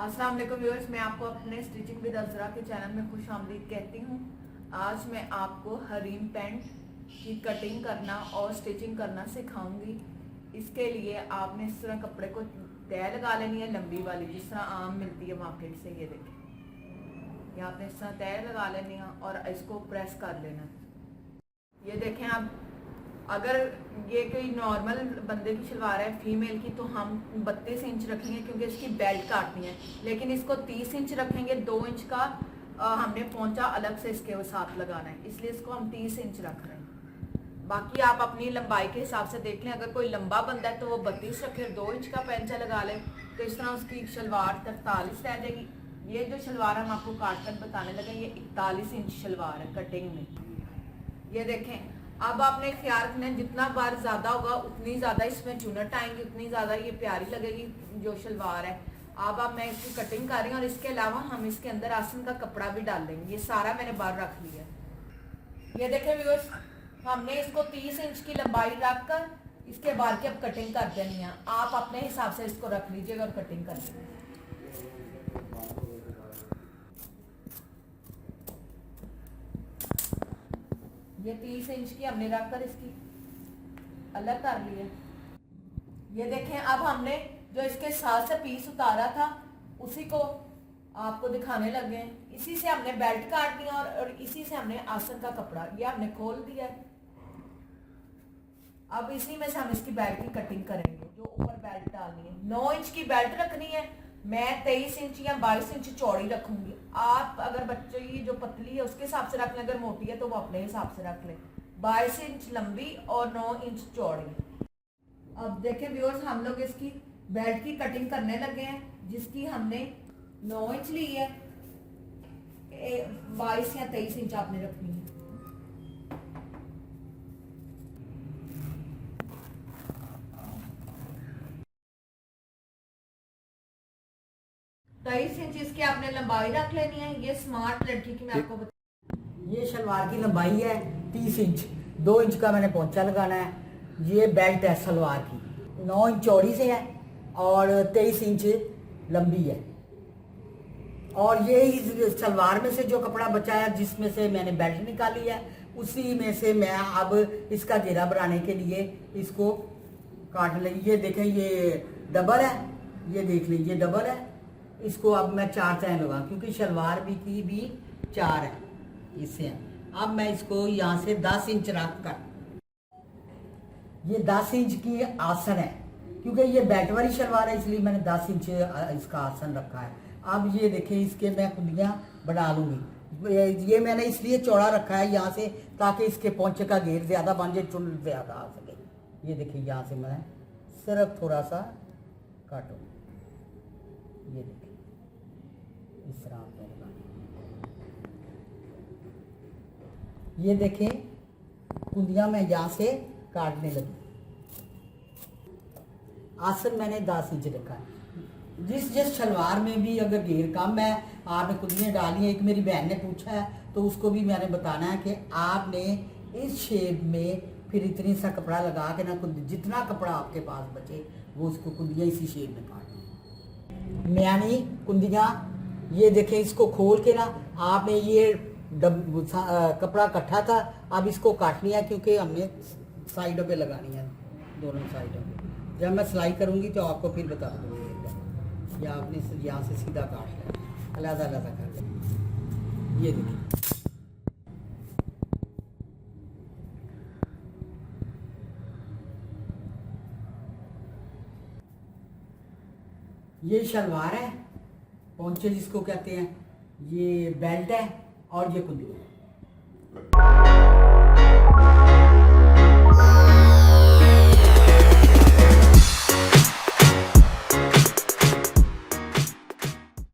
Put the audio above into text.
अस्सलाम वालेकुम व्यूअर्स, मैं आपको अपने स्टिचिंग विद अज़रा के चैनल में खुश आमदीद कहती हूँ। आज मैं आपको हरीम पैंट की कटिंग करना और स्टिचिंग करना सिखाऊंगी। इसके लिए आपने इस तरह कपड़े को तय लगा लेनी है, लंबी वाली जिस तरह आम मिलती है मार्केट से। ये देखें, ये आपने इस तरह तय लगा लेनी है और इसको प्रेस कर लेना। ये देखें आप, अगर ये कोई नॉर्मल बंदे की शलवार है फीमेल की तो हम 32 इंच रखेंगे क्योंकि इसकी बेल्ट काटनी है, लेकिन इसको 30 इंच रखेंगे। 2 इंच का हमने पोंचा अलग से इसके साथ लगाना है, इसलिए इसको हम 30 इंच रख रहे हैं। बाकी आप अपनी लंबाई के हिसाब से देख लें। अगर कोई लंबा बंदा है तो वो 32 रखे, 2 इंच का पेंचा लगा ले, तो इस तरह उसकी शलवार 43 रह जाएगी। ये जो शलवार हम आपको काट कर बताने लगे, ये 41 इंच शलवार है कटिंग में। ये देखें, अब आपने ख्याल रखना है जितना बार ज्यादा होगा उतनी ज्यादा इसमें चुनट आएंगी, उतनी ज्यादा ये प्यारी लगेगी जो शलवार है। अब मैं इसकी कटिंग कर रही हूँ और इसके अलावा हम इसके अंदर आसन का कपड़ा भी डाल देंगे। ये सारा मैंने बार रख लिया। ये देखें व्यूअर्स, हमने इसको 30 इंच की लंबाई रख कर इसके बार की अब कटिंग कर देनी है। आप अपने हिसाब से इसको रख लीजिएगा और कटिंग कर लीजिएगा। ये 30 इंच की हमने रखकर इसकी अलग कर ली है। ये देखें, अब हमने जो इसके साथ से पीस उतारा था उसी को आपको दिखाने लगे हैं। इसी से हमने बेल्ट काट दिया और इसी से हमने आसन का कपड़ा ये हमने खोल दिया है। अब इसी में से हम इसकी बेल्ट की कटिंग करेंगे। जो ऊपर बेल्ट डालनी है, 9 इंच की बेल्ट रखनी है। मैं 23 इंच या 22 इंच चौड़ी रखूंगी। आप अगर बच्चे की जो पतली है उसके हिसाब से रख लें, अगर मोटी है तो वो अपने हिसाब से रख लें। 22 इंच लंबी और 9 इंच चौड़ी। अब देखें व्यूअर्स, हम लोग इसकी बेल्ट की कटिंग करने लगे हैं, जिसकी हमने 9 इंच ली है। 22 या 23 इंच आपने रखनी है। तेईस इंच इसकी आपने लंबाई रख लेनी है। ये स्मार्ट लड़की की मैं आपको ये शलवार की लंबाई है 30 इंच, 2 इंच का मैंने पोंचा लगाना है। ये बेल्ट है सलवार की, 9 इंच चौड़ी से है और 23 इंच लंबी है। और ये इस सलवार में से जो कपड़ा बचा है जिसमें से मैंने बेल्ट निकाली है, उसी में से मैं अब इसका घेरा बनाने के लिए इसको काट ले। ये देखें, ये डबल है, ये देख लीजिए डबल है। इसको अब मैं 4 तय लगा, क्योंकि शलवार की भी 4 है इससे। अब मैं इसको यहाँ से 10 इंच रख कर, ये 10 इंच की आसन है क्योंकि ये बेल्ट वाली शलवार है, इसलिए मैंने 10 इंच इसका आसन रखा है। अब ये देखें, इसके मैं कुंडियाँ बना लूँगी। ये मैंने इसलिए चौड़ा रखा है यहाँ से ताकि इसके पोंचे का घेर ज़्यादा बन जाए, चुन ज़्यादा आ सके। ये देखिए, यहाँ से मैं सिर्फ थोड़ा सा काटूँ। ये देखिए, इस तरह आपने लगानी। ये देखें, कुंडियाँ मैं यहाँ से काटने लगी। आसन मैंने 10 इंच रखा है। जिस शलवार में भी अगर घेर कम है, आपने कुंडियाँ डाली है। एक मेरी बहन ने पूछा है तो उसको भी मैंने बताना है कि आपने इस शेप में फिर इतनी सा कपड़ा लगा के ना, जितना कपड़ा आपके पास बचे वो उसको कुंडियाँ इसी शेप में काटनी। मैंने कुंडियाँ, ये देखें, इसको खोल के ना आपने ये कपड़ा इकट्ठा था, अब इसको काटनी है क्योंकि हमने साइडों पे लगानी है, दोनों साइडों पे। जब मैं सिलाई करूँगी तो आपको फिर बता दूँगी। या आपने यहाँ से सीधा काट लिया, अलग अलग कर लिया। ये देखिए, ये शलवार है, पोंचे जिसको कहते हैं, ये बेल्ट है और ये कुंडी है।